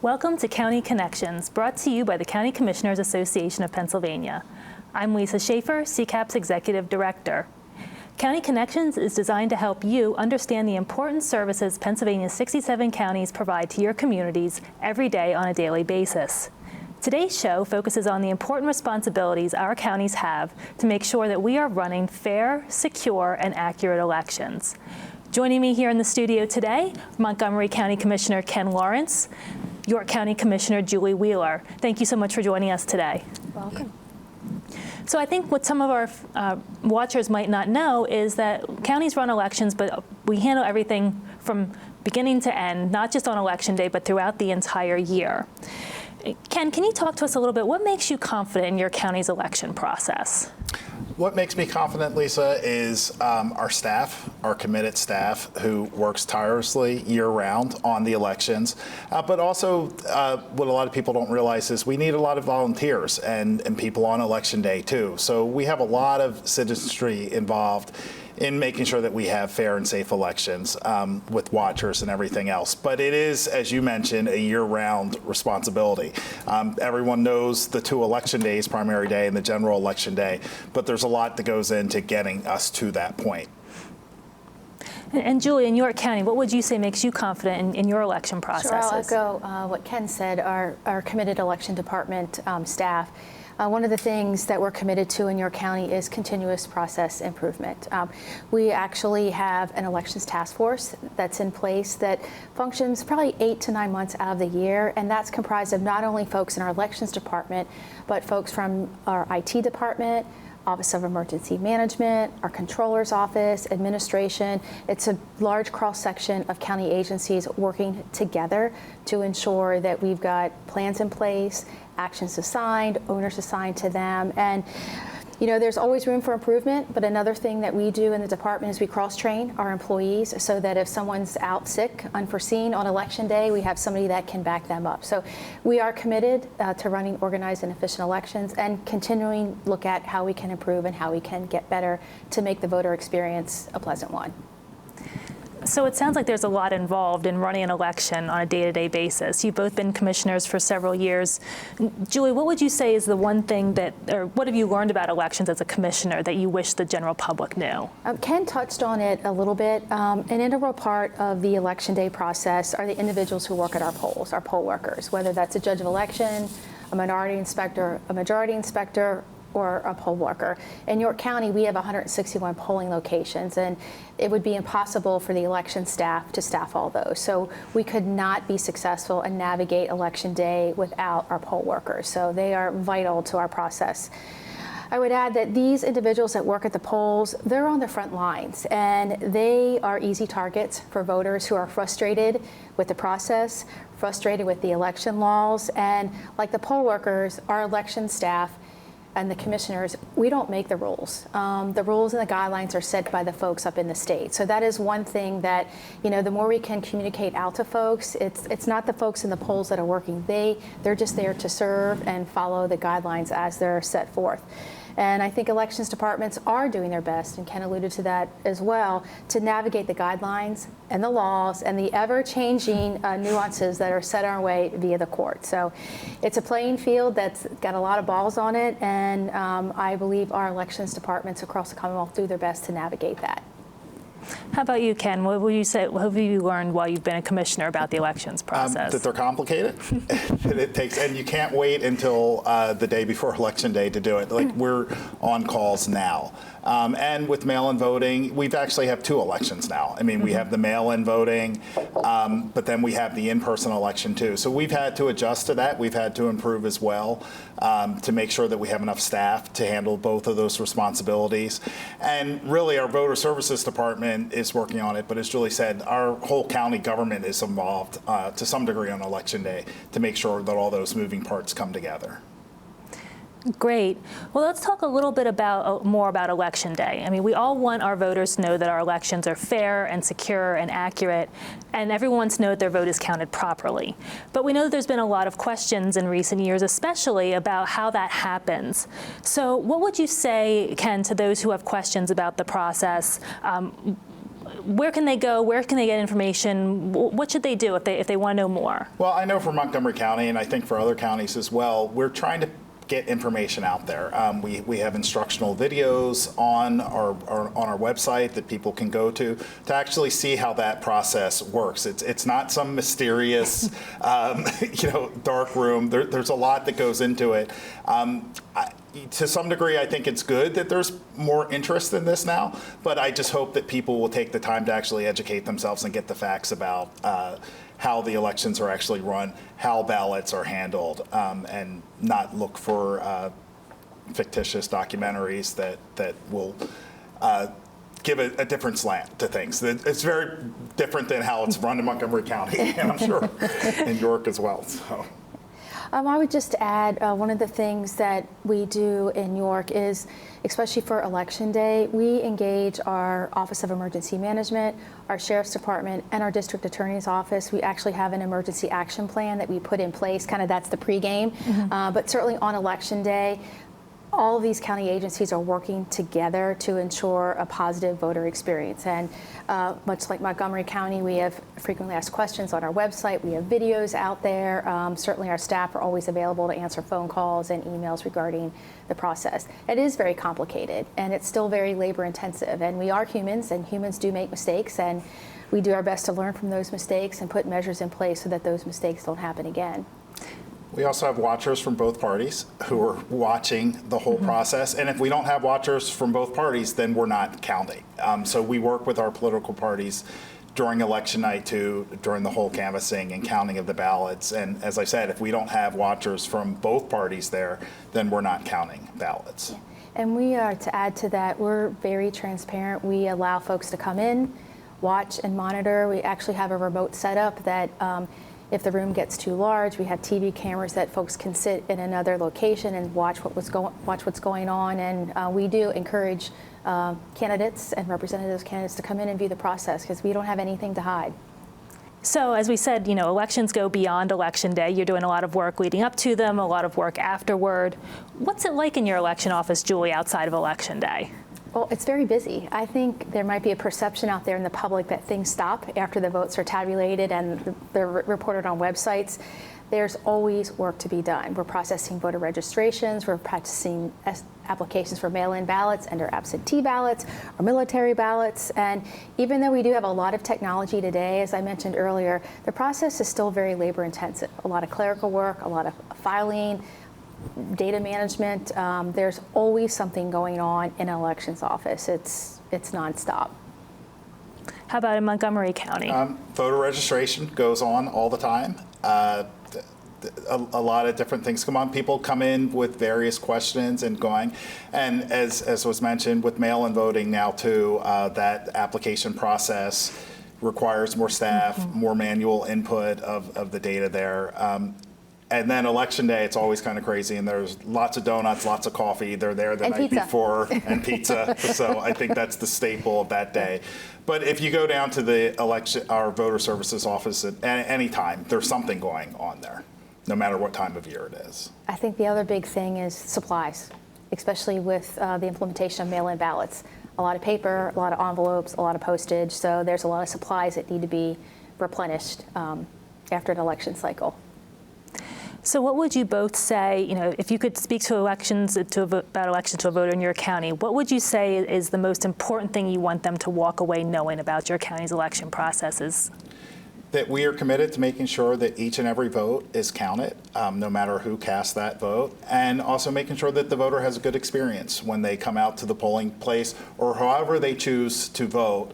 Welcome to County Connections, brought to you by the County Commissioners Association of Pennsylvania. I'm Lisa Schaefer, CCAP's Executive Director. County Connections is designed to help you understand the important services Pennsylvania's 67 counties provide to your communities every day on a daily basis. Today's show focuses on the important responsibilities our counties have to make sure that we are running fair, secure, and accurate elections. Joining me here in the studio today, Montgomery County Commissioner Ken Lawrence, York County Commissioner Julie Wheeler. Thank you so much for joining us today. Welcome. So I think what some of our watchers might not know is that counties run elections, but we handle everything from beginning to end, not just on election day, but throughout the entire year. Ken, can you talk to us a little bit? What makes you confident in your county's election process? What makes me confident, Lisa, is our staff, our committed staff who works tirelessly year-round on the elections. But also, what a lot of people don't realize is we need a lot of volunteers and people on election day, too. So we have a lot of citizenry involved in making sure that we have fair and safe elections with watchers and everything else. But it is, as you mentioned, a year-round responsibility. Everyone knows the two election days, primary day and the general election day, but there's a lot that goes into getting us to that point. And Julie, in York County, what would you say makes you confident in your election processes? Sure, I'll echo what Ken said, our committed election department staff. One of the things that we're committed to in York County is continuous process improvement. We actually have an elections task force that's in place that functions probably 8 to 9 months out of the year, and that's comprised of not only folks in our elections department, but folks from our IT department, Office of Emergency Management, our Controller's Office, administration. It's a large cross-section of county agencies working together to ensure that we've got plans in place, actions assigned, owners assigned to them. And you know, there's always room for improvement, but another thing that we do in the department is we cross-train our employees so that if someone's out sick, unforeseen on election day, we have somebody that can back them up. So we are committed to running organized and efficient elections and continuing to look at how we can improve and how we can get better to make the voter experience a pleasant one. So it sounds like there's a lot involved in running an election on a day-to-day basis. You've both been commissioners for several years. Julie, what would you say is the one thing that, or what have you learned about elections as a commissioner that you wish the general public knew? Ken touched on it a little bit. An integral part of the election day process are the individuals who work at our polls, our poll workers, whether that's a judge of election, a minority inspector, a majority inspector, or a poll worker. In York County, we have 161 polling locations, and it would be impossible for the election staff to staff all those. So we could not be successful and navigate election day without our poll workers. So they are vital to our process. I would add that these individuals that work at the polls, they're on the front lines, and they are easy targets for voters who are frustrated with the process, frustrated with the election laws, and like the poll workers, our election staff and the commissioners, we don't make the rules. The rules and the guidelines are set by the folks up in the state. So that is one thing that, you know, the more we can communicate out to folks, it's not the folks in the polls that are working. They're just there to serve and follow the guidelines as they're set forth. And I think elections departments are doing their best, and Ken alluded to that as well, to navigate the guidelines and the laws and the ever-changing nuances that are set our way via the court. So it's a playing field that's got a lot of balls on it, and I believe our elections departments across the Commonwealth do their best to navigate that. How about you, Ken? What would you say? What have you learned while you've been a commissioner about the elections process? That they're complicated. It takes, and you can't wait until the day before election day to do it. Like, we're on calls now. And with mail-in voting, we've actually have 2 elections now. I mean, we have the mail-in voting, but then we have the in-person election too. So we've had to adjust to that. We've had to improve as well to make sure that we have enough staff to handle both of those responsibilities. And really, our voter services department is working on it. But as Julie said, our whole county government is involved to some degree on election day to make sure that all those moving parts come together. Great. Well, let's talk a little bit more about Election Day. I mean, we all want our voters to know that our elections are fair and secure and accurate, and everyone wants to know that their vote is counted properly. But we know that there's been a lot of questions in recent years, especially about how that happens. So what would you say, Ken, to those who have questions about the process? Where can they go? Where can they get information? What should they do if they want to know more? Well, I know for Montgomery County, and I think for other counties as well, we're trying to get information out there. We have instructional videos on our website that people can go to actually see how that process works. It's not some mysterious dark room. There's a lot that goes into it. To some degree, I think it's good that there's more interest in this now, but I just hope that people will take the time to actually educate themselves and get the facts about how the elections are actually run, how ballots are handled, and not look for fictitious documentaries that will give a different slant to things. It's very different than how it's run in Montgomery County, and I'm sure in York as well. So. I would just add one of the things that we do in York is, especially for Election Day, we engage our Office of Emergency Management, our Sheriff's Department, and our District Attorney's Office. We actually have an emergency action plan that we put in place, kind of that's the pregame. But certainly on Election Day, all of these county agencies are working together to ensure a positive voter experience. And much like Montgomery County, we have frequently asked questions on our website. We have videos out there. Certainly our staff are always available to answer phone calls and emails regarding the process. It is very complicated, and it's still very labor intensive. And we are humans, and humans do make mistakes. And we do our best to learn from those mistakes and put measures in place so that those mistakes don't happen again. We also have watchers from both parties who are watching the whole process. And if we don't have watchers from both parties, then we're not counting. So we work with our political parties during election night too, during the whole canvassing and counting of the ballots. And as I said, if we don't have watchers from both parties there, then we're not counting ballots. Yeah. And we are, to add to that, we're very transparent. We allow folks to come in, watch and monitor. We actually have a remote setup that if the room gets too large, we have TV cameras that folks can sit in another location and watch what's going on. And we do encourage candidates and representatives candidates to come in and view the process because we don't have anything to hide. So as we said, elections go beyond Election Day. You're doing a lot of work leading up to them, a lot of work afterward. What's it like in your election office, Julie, outside of Election Day? Well, it's very busy. I think there might be a perception out there in the public that things stop after the votes are tabulated and they're reported on websites. There's always work to be done. We're processing voter registrations, we're processing applications for mail-in ballots and our absentee ballots, or military ballots. And even though we do have a lot of technology today, as I mentioned earlier, the process is still very labor intensive. A lot of clerical work, a lot of filing, data management. There's always something going on in an elections office. It's nonstop. How about in Montgomery County? Voter registration goes on all the time. A lot of different things come on. People come in with various questions and going. And as was mentioned, with mail-in voting now too, that application process requires more staff, more manual input of the data there. And then Election Day, it's always kind of crazy, and there's lots of donuts, lots of coffee. They're there the night before, and pizza. So I think that's the staple of that day. But if you go down to our voter services office at any time, there's something going on there, no matter what time of year it is. I think the other big thing is supplies, especially with the implementation of mail-in ballots. A lot of paper, a lot of envelopes, a lot of postage. So there's a lot of supplies that need to be replenished after an election cycle. So what would you both say, if you could speak to elections, about elections to a voter in your county, what would you say is the most important thing you want them to walk away knowing about your county's election processes? That we are committed to making sure that each and every vote is counted, no matter who casts that vote, and also making sure that the voter has a good experience when they come out to the polling place or however they choose to vote.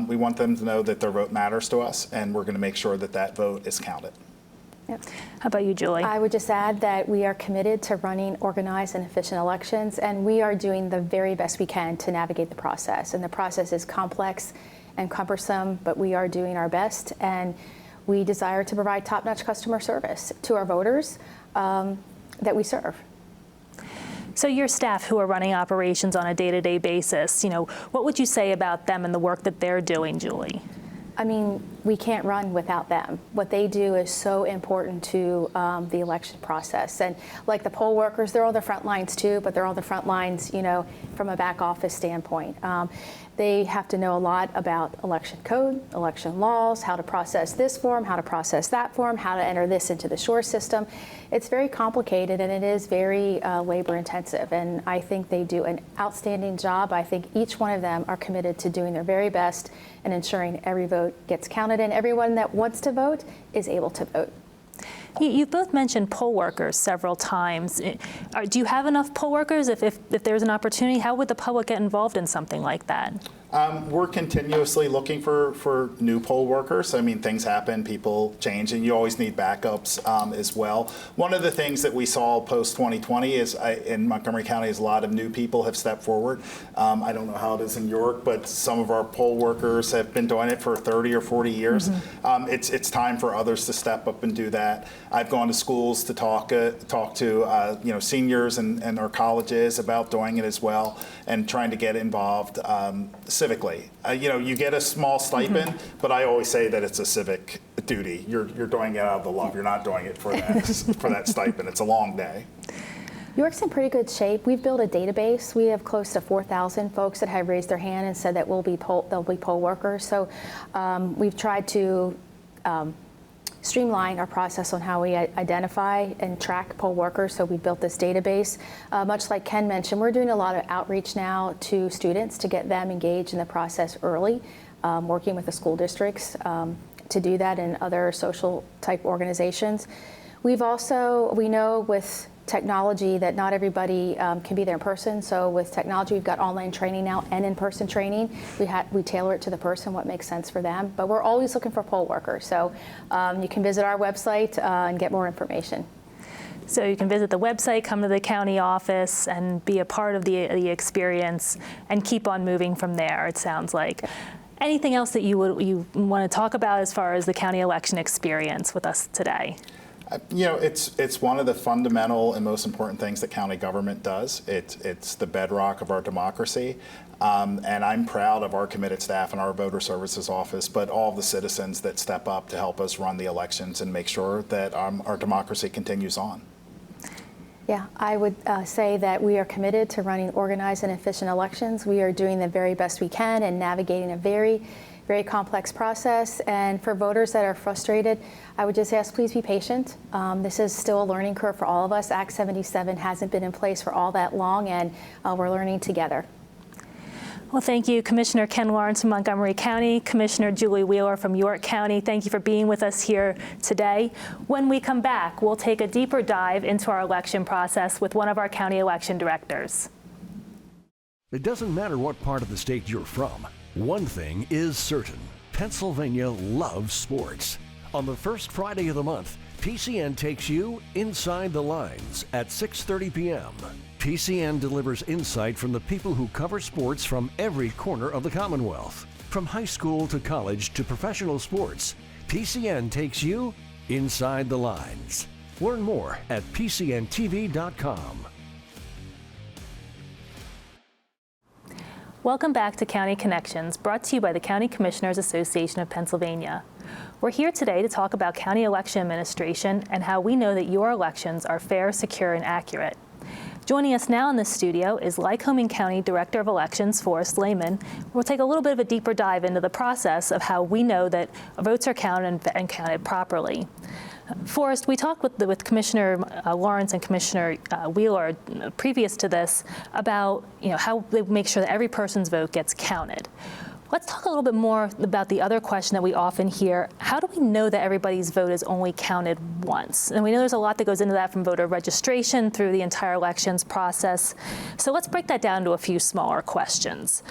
We want them to know that their vote matters to us, and we're going to make sure that that vote is counted. Yep. How about you, Julie? I would just add that we are committed to running organized and efficient elections, and we are doing the very best we can to navigate the process. And the process is complex and cumbersome, but we are doing our best, and we desire to provide top-notch customer service to our voters that we serve. So your staff who are running operations on a day-to-day basis, what would you say about them and the work that they're doing, Julie? I mean, we can't run without them. What they do is so important to the election process. And like the poll workers, they're on the front lines too, but they're on the front lines, from a back office standpoint. They have to know a lot about election code, election laws, how to process this form, how to process that form, how to enter this into the SURE system. It's very complicated and it is very labor intensive, and I think they do an outstanding job. I think each one of them are committed to doing their very best and ensuring every vote gets counted and everyone that wants to vote is able to vote. You've both mentioned poll workers several times. Do you have enough poll workers? If there's an opportunity, how would the public get involved in something like that? We're continuously looking for new poll workers. I mean, things happen, people change, and you always need backups as well. One of the things that we saw post-2020 is in Montgomery County is a lot of new people have stepped forward. I don't know how it is in York, but some of our poll workers have been doing it for 30 or 40 years. Mm-hmm. It's time for others to step up and do that. I've gone to schools to talk to seniors and our colleges about doing it as well and trying to get involved civically. You get a small stipend, mm-hmm. but I always say that it's a civic duty. You're doing it out of the love. You're not doing it for that stipend. It's a long day. York's in pretty good shape. We've built a database. We have close to 4,000 folks that have raised their hand and said that they'll be poll workers. So we've tried to streamline our process on how we identify and track poll workers. So we built this database. Much like Ken mentioned, we're doing a lot of outreach now to students to get them engaged in the process early, working with the school districts to do that and other social type organizations. We know with technology that not everybody can be there in person. So with technology, we've got online training now and in-person training. We tailor it to the person, what makes sense for them. But we're always looking for poll workers. So you can visit our website and get more information. So you can visit the website, come to the county office, and be a part of the experience and keep on moving from there, it sounds like. Anything else that you want to talk about as far as the county election experience with us today? It's one of the fundamental and most important things that county government does. It's the bedrock of our democracy. And I'm proud of our committed staff and our voter services office, but all of the citizens that step up to help us run the elections and make sure that our democracy continues on. Yeah, I would say that we are committed to running organized and efficient elections. We are doing the very best we can and navigating a very complex process. And for voters that are frustrated, I would just ask, please be patient. This is still a learning curve for all of us. Act 77 hasn't been in place for all that long, and we're learning together. Well, thank you, Commissioner Ken Lawrence from Montgomery County, Commissioner Julie Wheeler from York County. Thank you for being with us here today. When we come back, we'll take a deeper dive into our election process with one of our county election directors. It doesn't matter what part of the state you're from. One thing is certain. Pennsylvania loves sports. On the first Friday of the month, PCN takes you inside the lines at 6:30 p.m. PCN delivers insight from the people who cover sports from every corner of the Commonwealth. From high school to college to professional sports, PCN takes you inside the lines. Learn more at pcntv.com. Welcome back to County Connections, brought to you by the County Commissioners Association of Pennsylvania. We're here today to talk about county election administration and how we know that your elections are fair, secure, and accurate. Joining us now in the studio is Lycoming County Director of Elections, Forrest Lehman. We'll take a little bit of a deeper dive into the process of how we know that votes are counted and counted properly. Forrest, we talked with Commissioner Lawrence and Commissioner Wheeler previous to this about how they make sure that every person's vote gets counted. Let's talk a little bit more about the other question that we often hear. How do we know that everybody's vote is only counted once? And we know there's a lot that goes into that, from voter registration through the entire elections process. So let's break that down to a few smaller questions.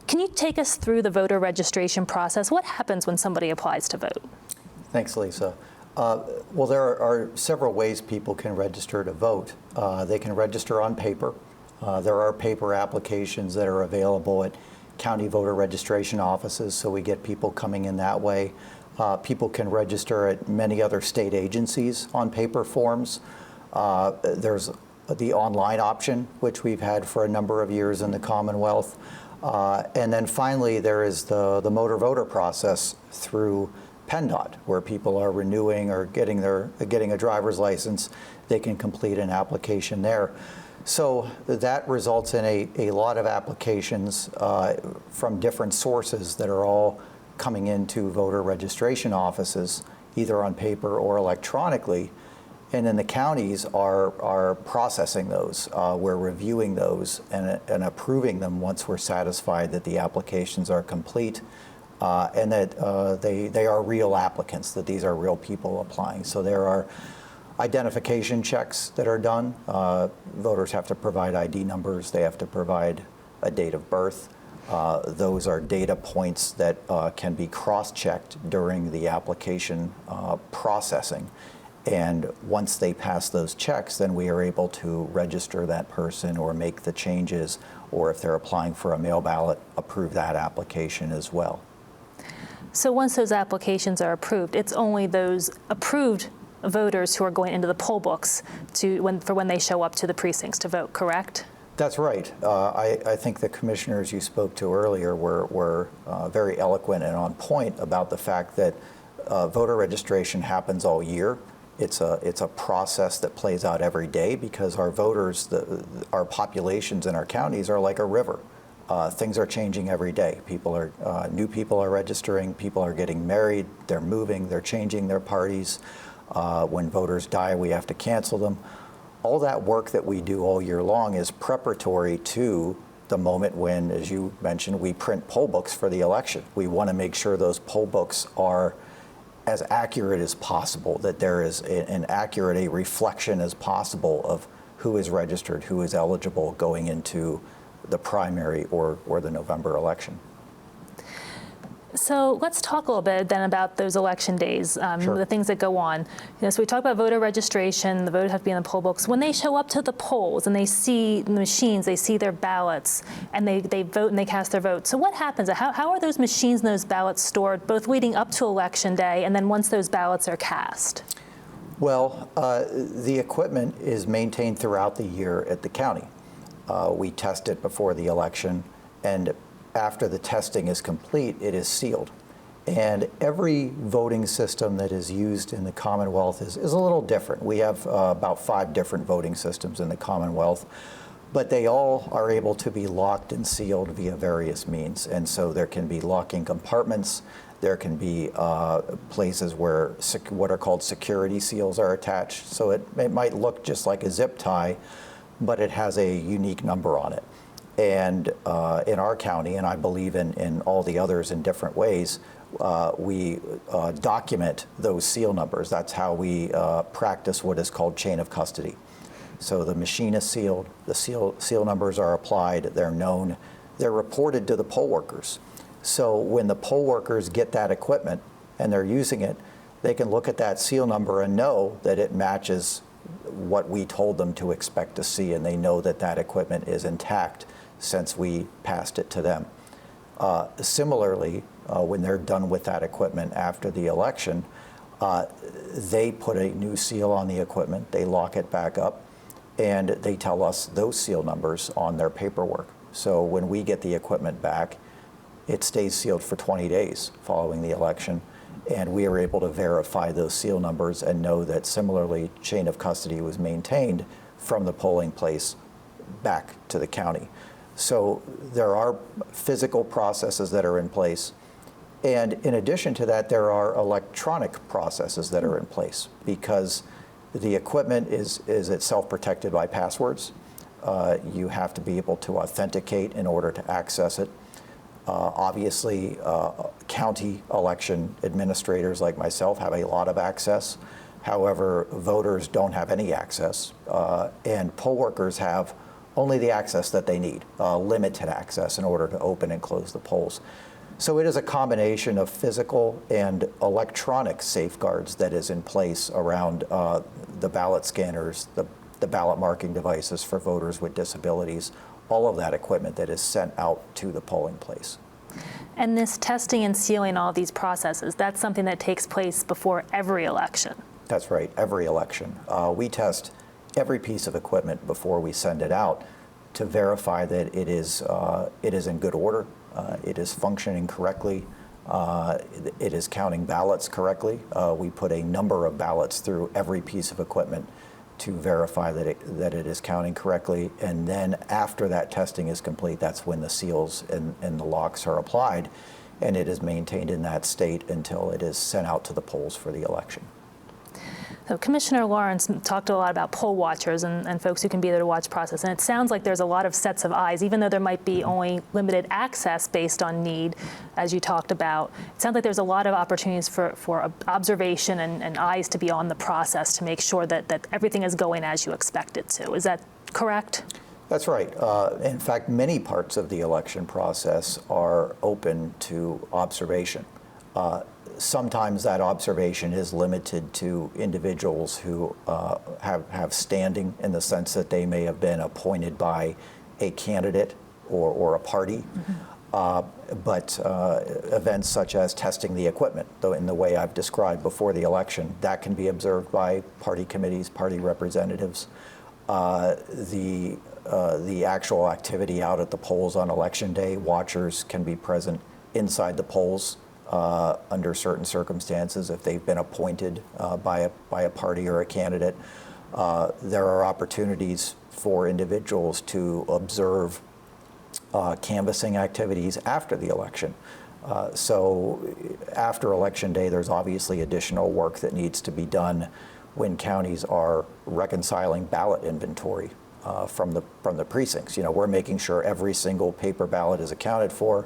Can you take us through the voter registration process? What happens when somebody applies to vote? Thanks, Lisa. Well, there are several ways people can register to vote. They can register on paper. There are paper applications that are available at county voter registration offices, so we get people coming in that way. People can register at many other state agencies on paper forms. There's the online option, which we've had for a number of years in the Commonwealth. And then finally, there is the motor voter process through PennDOT, where people are renewing or getting a driver's license. They can complete an application there. So that results in a lot of applications from different sources that are all coming into voter registration offices, either on paper or electronically. And then the counties are processing those. We're reviewing those and approving them once we're satisfied that the applications are complete and that they are real applicants, that these are real people applying. So there are identification checks that are done. Voters have to provide ID numbers. They have to provide a date of birth. Those are data points that can be cross-checked during the application processing. And once they pass those checks, then we are able to register that person or make the changes, or if they're applying for a mail ballot, approve that application as well. So once those applications are approved, it's only those approved voters who are going into the poll books for when they show up to the precincts to vote, correct? That's right. I think the commissioners you spoke to earlier were very eloquent and on point about the fact that voter registration happens all year. It's a process that plays out every day because our voters, our populations in our counties are like a river. Things are changing every day. New people are registering, people are getting married, they're moving, they're changing their parties. When voters die, we have to cancel them. All that work that we do all year long is preparatory to the moment when, as you mentioned, we print poll books for the election. We want to make sure those poll books are as accurate as possible, that there is an accurate a reflection as possible of who is registered, who is eligible going into the primary or the November election. So let's talk a little bit then about those election days, Sure. the things that go on. So we talk about voter registration, the voters have to be in the poll books. When they show up to the polls and they see the machines, they see their ballots, and they vote and they cast their vote. So what happens? How are those machines and those ballots stored, both leading up to Election Day and then once those ballots are cast? Well, the equipment is maintained throughout the year at the county. We test it before the election, and after the testing is complete, it is sealed. And every voting system that is used in the Commonwealth is a little different. We have about 5 different voting systems in the Commonwealth, but they all are able to be locked and sealed via various means. And so there can be locking compartments. There can be places where what are called security seals are attached. So it might look just like a zip tie, but it has a unique number on it. And in our county, and I believe in all the others in different ways, we document those seal numbers. That's how we practice what is called chain of custody. So the machine is sealed, the seal numbers are applied, they're known, they're reported to the poll workers. So when the poll workers get that equipment and they're using it, they can look at that seal number and know that it matches what we told them to expect to see, and they know that that equipment is intact since we passed it to them. Similarly, when they're done with that equipment after the election, they put a new seal on the equipment, they lock it back up, and they tell us those seal numbers on their paperwork. So when we get the equipment back, it stays sealed for 20 days following the election, and we are able to verify those seal numbers and know that similarly chain of custody was maintained from the polling place back to the county. So there are physical processes that are in place. And in addition to that, there are electronic processes that are in place because the equipment is itself protected by passwords. You have to be able to authenticate in order to access it. Obviously, county election administrators like myself have a lot of access. However, voters don't have any access, and poll workers have only the access that they need, limited access in order to open and close the polls. So it is a combination of physical and electronic safeguards that is in place around the ballot scanners, the ballot marking devices for voters with disabilities, all of that equipment that is sent out to the polling place. And this testing and sealing all of these processes, that's something that takes place before every election. That's right, every election. We test every piece of equipment before we send it out to verify that it is in good order, it is functioning correctly, it is counting ballots correctly. We put a number of ballots through every piece of equipment to verify that it is counting correctly. And then after that testing is complete, that's when the seals and the locks are applied, and it is maintained in that state until it is sent out to the polls for the election. So Commissioner Lawrence talked a lot about poll watchers and folks who can be there to watch the process. And it sounds like there's a lot of sets of eyes, even though there might be only limited access based on need, as you talked about. It sounds like there's a lot of opportunities for observation and eyes to be on the process to make sure that everything is going as you expect it to. Is that correct? That's right. In fact, many parts of the election process are open to observation. Sometimes that observation is limited to individuals who have standing, in the sense that they may have been appointed by a candidate or a party. But events such as testing the equipment, though in the way I've described before the election, that can be observed by party committees, party representatives. The actual activity out at the polls on Election Day, watchers can be present inside the polls under certain circumstances if they've been appointed by a party or a candidate. There are opportunities for individuals to observe canvassing activities after the election. So after Election Day, there's obviously additional work that needs to be done when counties are reconciling ballot inventory from the precincts. You know, we're making sure every single paper ballot is accounted for.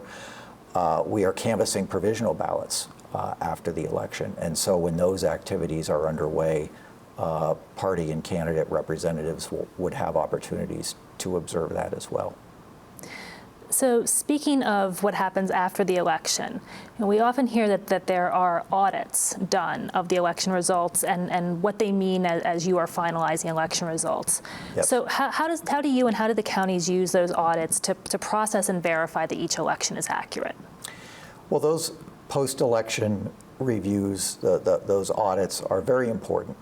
We are canvassing provisional ballots after the election. And so when those activities are underway, party and candidate representatives would have opportunities to observe that as well. So speaking of what happens after the election, we often hear that there are audits done of the election results and what they mean as you are finalizing election results. Yep. So how do you and how do the counties use those audits to process and verify that each election is accurate? Well, those post-election reviews, those audits are very important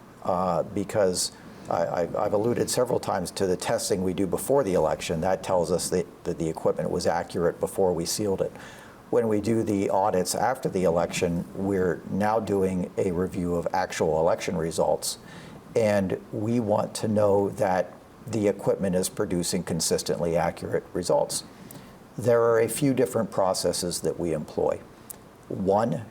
because I've alluded several times to the testing we do before the election. That tells us that the equipment was accurate before we sealed it. When we do the audits after the election, we're now doing a review of actual election results. And we want to know that the equipment is producing consistently accurate results. There are a few different processes that we employ. One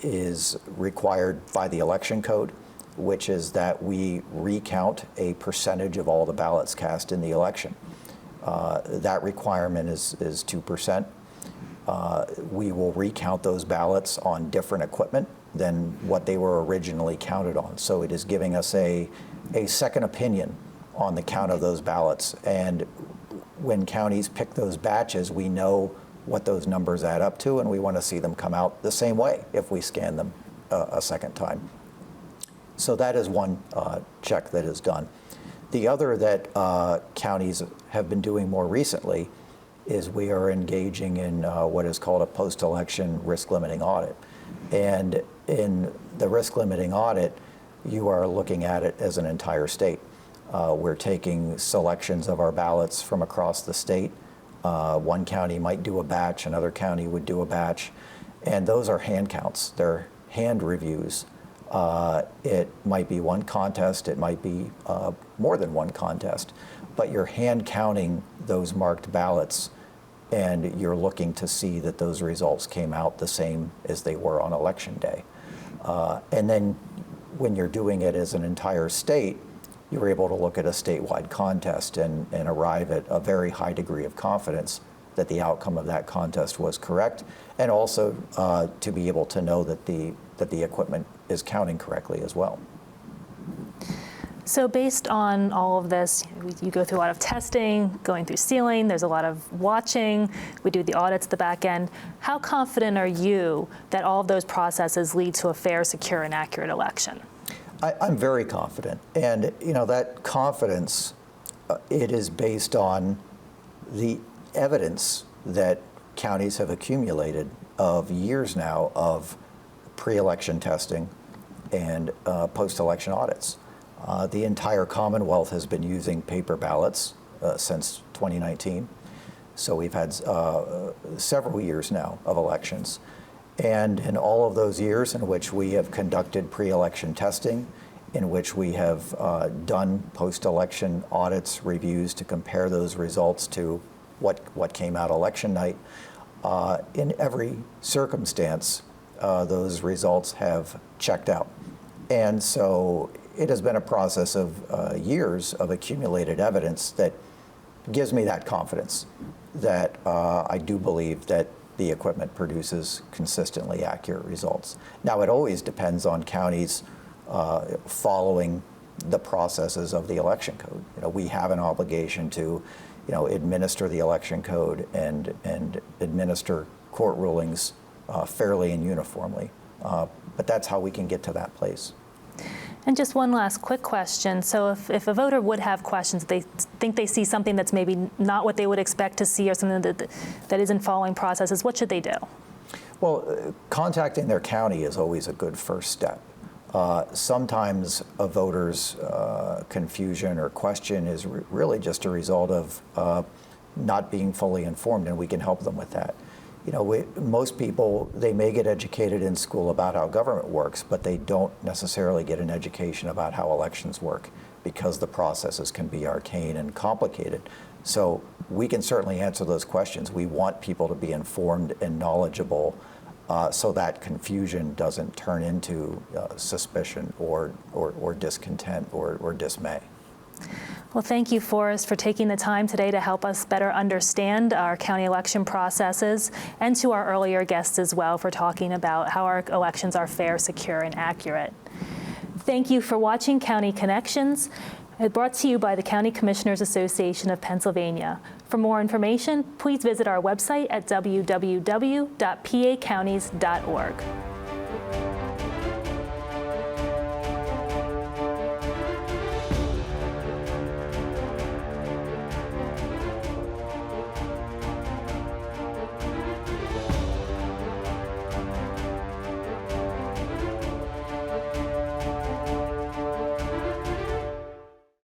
is required by the election code, which is that we recount a percentage of all the ballots cast in the election. That requirement is 2%. We will recount those ballots on different equipment than what they were originally counted on. So it is giving us a second opinion on the count of those ballots. And when counties pick those batches, we know what those numbers add up to, and we want to see them come out the same way if we scan them a second time. So that is one check that is done. The other that counties have been doing more recently is we are engaging in what is called a post-election risk limiting audit. And in the risk limiting audit, you are looking at it as an entire state. We're taking selections of our ballots from across the state. One county might do a batch, another county would do a batch, and those are hand counts. They're hand reviews. It might be one contest, it might be more than one contest, but you're hand counting those marked ballots and you're looking to see that those results came out the same as they were on Election Day. And then when you're doing it as an entire state, you're able to look at a statewide contest and arrive at a very high degree of confidence that the outcome of that contest was correct, and also to be able to know that the equipment is counting correctly as well. So based on all of this, you go through a lot of testing, going through sealing, there's a lot of watching, we do the audits at the back end. How confident are you that all of those processes lead to a fair, secure, and accurate election? I'm very confident, and that confidence, it is based on the evidence that counties have accumulated of years now of pre-election testing and post-election audits. The entire Commonwealth has been using paper ballots since 2019, so we've had several years now of elections. And in all of those years in which we have conducted pre-election testing in which we have done post-election audits, reviews to compare those results to what came out election night. In every circumstance, those results have checked out. And so it has been a process of years of accumulated evidence that gives me that confidence that I do believe that the equipment produces consistently accurate results. Now, it always depends on counties following the processes of the election code. You know, we have an obligation to, administer the election code and administer court rulings fairly and uniformly. But that's how we can get to that place. And just one last quick question. So if a voter would have questions, they think they see something that's maybe not what they would expect to see or something that isn't following processes, what should they do? Well, contacting their county is always a good first step. Sometimes a voter's confusion or question is really just a result of not being fully informed, and we can help them with that. Most people, they may get educated in school about how government works, but they don't necessarily get an education about how elections work because the processes can be arcane and complicated. So we can certainly answer those questions. We want people to be informed and knowledgeable so that confusion doesn't turn into suspicion or discontent or dismay. Well, thank you, Forrest, for taking the time today to help us better understand our county election processes, and to our earlier guests as well for talking about how our elections are fair, secure, and accurate. Thank you for watching County Connections, brought to you by the County Commissioners Association of Pennsylvania. For more information, please visit our website at www.pacounties.org.